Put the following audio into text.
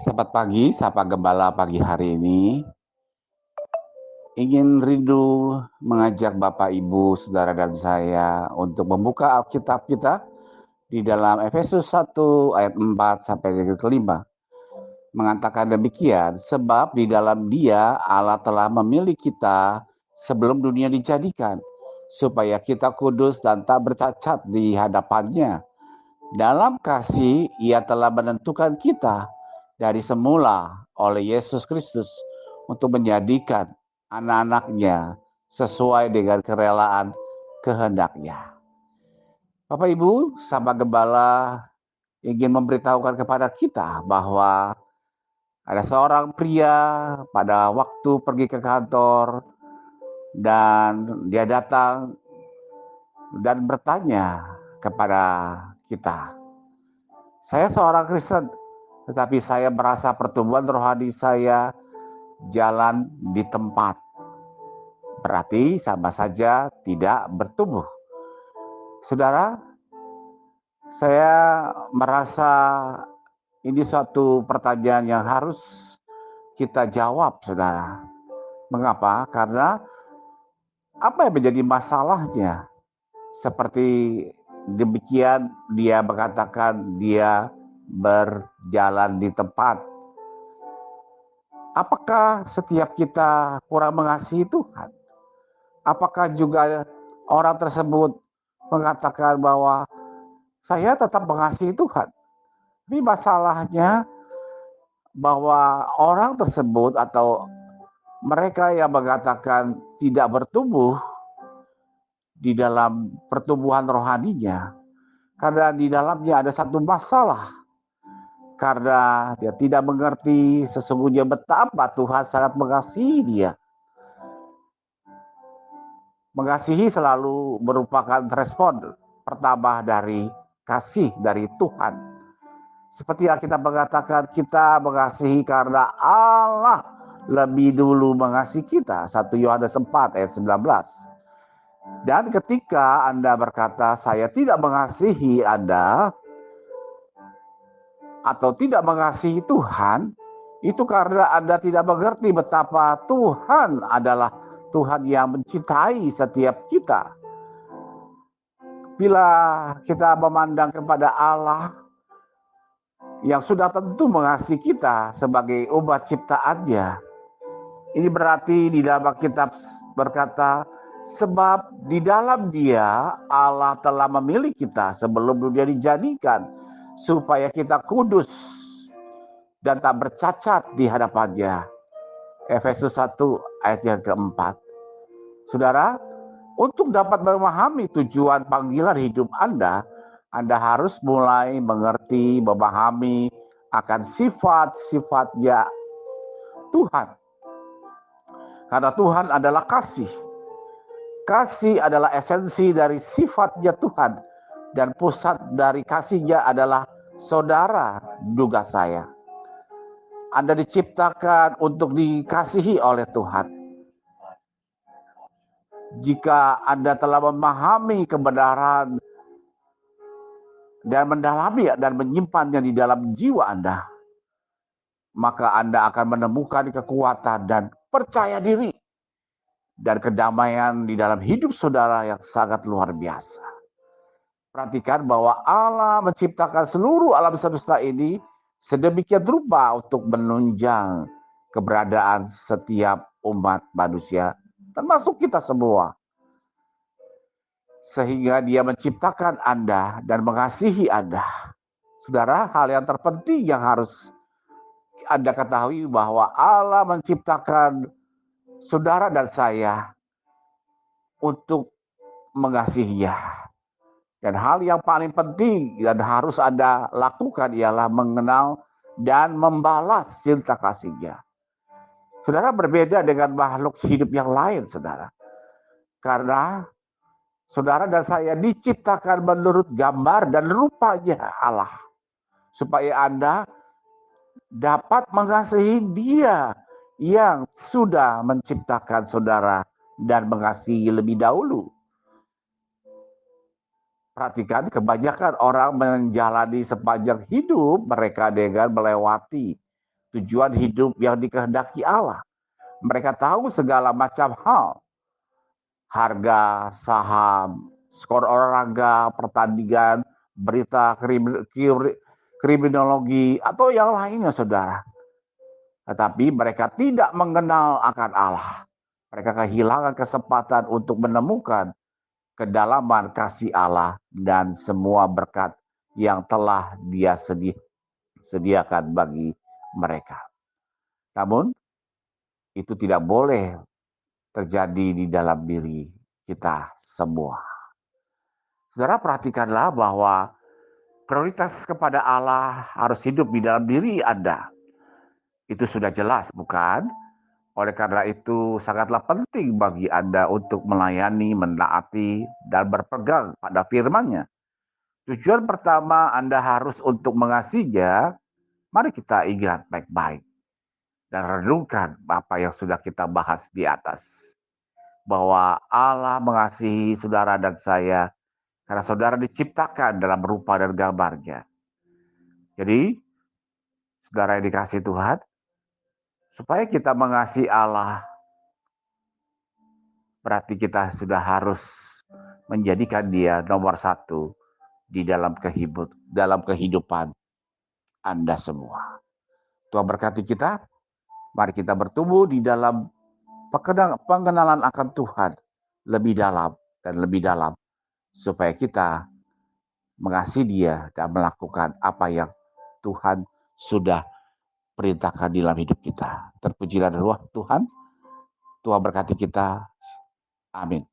Selamat pagi, Sapa Gembala pagi hari ini. Ingin rindu mengajak Bapak, Ibu, Saudara dan saya untuk membuka Alkitab kita di dalam Efesus 1 ayat 4 sampai ayat kelima. Mengatakan demikian, sebab di dalam Dia Allah telah memilih kita sebelum dunia dijadikan, supaya kita kudus dan tak bercacat di hadapannya. Dalam kasih, Ia telah menentukan kita dari semula oleh Yesus Kristus untuk menjadikan anak-anaknya sesuai dengan kerelaan kehendaknya. Bapak Ibu, Sahabat Gembala ingin memberitahukan kepada kita bahwa ada seorang pria pada waktu pergi ke kantor dan dia datang dan bertanya kepada kita, "Saya seorang Kristen, tetapi saya merasa pertumbuhan rohani saya jalan di tempat." Berarti sama saja tidak bertumbuh. Saudara, saya merasa ini suatu pertanyaan yang harus kita jawab, saudara. Mengapa? Karena apa yang menjadi masalahnya? Seperti demikian dia mengatakan dia berjalan di tempat. Apakah setiap kita kurang mengasihi Tuhan? Apakah juga orang tersebut mengatakan bahwa saya tetap mengasihi Tuhan? Tapi masalahnya bahwa orang tersebut atau mereka yang mengatakan tidak bertumbuh di dalam pertumbuhan rohaninya, karena di dalamnya ada satu masalah, karena dia tidak mengerti sesungguhnya betapa Tuhan sangat mengasihi dia. Mengasihi selalu merupakan respon pertama dari kasih dari Tuhan. Seperti yang kita mengatakan, kita mengasihi karena Allah lebih dulu mengasihi kita. 1 Yohanes 4 ayat 19. Dan ketika Anda berkata, saya tidak mengasihi Anda atau tidak mengasihi Tuhan, itu karena Anda tidak mengerti betapa Tuhan adalah Tuhan yang mencintai setiap kita. Bila kita memandang kepada Allah yang sudah tentu mengasihi kita sebagai umat ciptaannya, ini berarti di dalam Alkitab berkata, sebab di dalam Dia Allah telah memilih kita sebelum dunia dijadikan, supaya kita kudus dan tak bercacat di hadapannya. Efesus 1 ayat yang keempat. Saudara, untuk dapat memahami tujuan panggilan hidup Anda harus mulai mengerti, memahami akan sifat-sifatnya Tuhan. Karena Tuhan adalah kasih. Kasih adalah esensi dari sifatnya Tuhan. Dan pusat dari kasihnya adalah saudara, duga saya. Anda diciptakan untuk dikasihi oleh Tuhan. Jika Anda telah memahami kebenaran dan mendalami dan menyimpannya di dalam jiwa Anda, maka Anda akan menemukan kekuatan dan percaya diri dan kedamaian di dalam hidup saudara yang sangat luar biasa. Perhatikan bahwa Allah menciptakan seluruh alam semesta ini sedemikian rupa untuk menunjang keberadaan setiap umat manusia, termasuk kita semua. Sehingga Dia menciptakan Anda dan mengasihi Anda. Saudara, hal yang terpenting yang harus Anda ketahui bahwa Allah menciptakan saudara dan saya untuk mengasihinya. Dan hal yang paling penting dan harus Anda lakukan ialah mengenal dan membalas cinta kasihnya. Saudara, berbeda dengan makhluk hidup yang lain, saudara. Karena saudara dan saya diciptakan menurut gambar dan rupanya Allah. Supaya Anda dapat mengasihi Dia yang sudah menciptakan saudara dan mengasihi lebih dahulu. Perhatikan, kebanyakan orang menjalani sepanjang hidup mereka dengan melewati tujuan hidup yang dikehendaki Allah. Mereka tahu segala macam hal, harga, saham, skor olahraga, pertandingan, berita kriminologi, atau yang lainnya, saudara. Tetapi mereka tidak mengenal akan Allah. Mereka kehilangan kesempatan untuk menemukan kedalaman kasih Allah dan semua berkat yang telah Dia sediakan bagi mereka. Namun, itu tidak boleh terjadi di dalam diri kita semua. Saudara, perhatikanlah bahwa prioritas kepada Allah harus hidup di dalam diri Anda. Itu sudah jelas, bukan? Oleh karena itu, sangatlah penting bagi Anda untuk melayani, menaati, dan berpegang pada firman-Nya. Tujuan pertama Anda harus untuk mengasihinya. Mari kita ingat baik-baik dan renungkan apa yang sudah kita bahas di atas. Bahwa Allah mengasihi saudara dan saya karena saudara diciptakan dalam rupa dan gambar-Nya. Jadi, saudara yang dikasihi Tuhan, supaya kita mengasihi Allah, berarti kita sudah harus menjadikan Dia nomor satu di dalam kehidupan Anda semua. Tuhan berkati kita. Mari kita bertumbuh di dalam pengenalan akan Tuhan lebih dalam dan lebih dalam, supaya kita mengasihi Dia dan melakukan apa yang Tuhan sudah perintahkan dalam hidup kita. Terpujilah roh Tuhan. Tuhan berkati kita. Amin.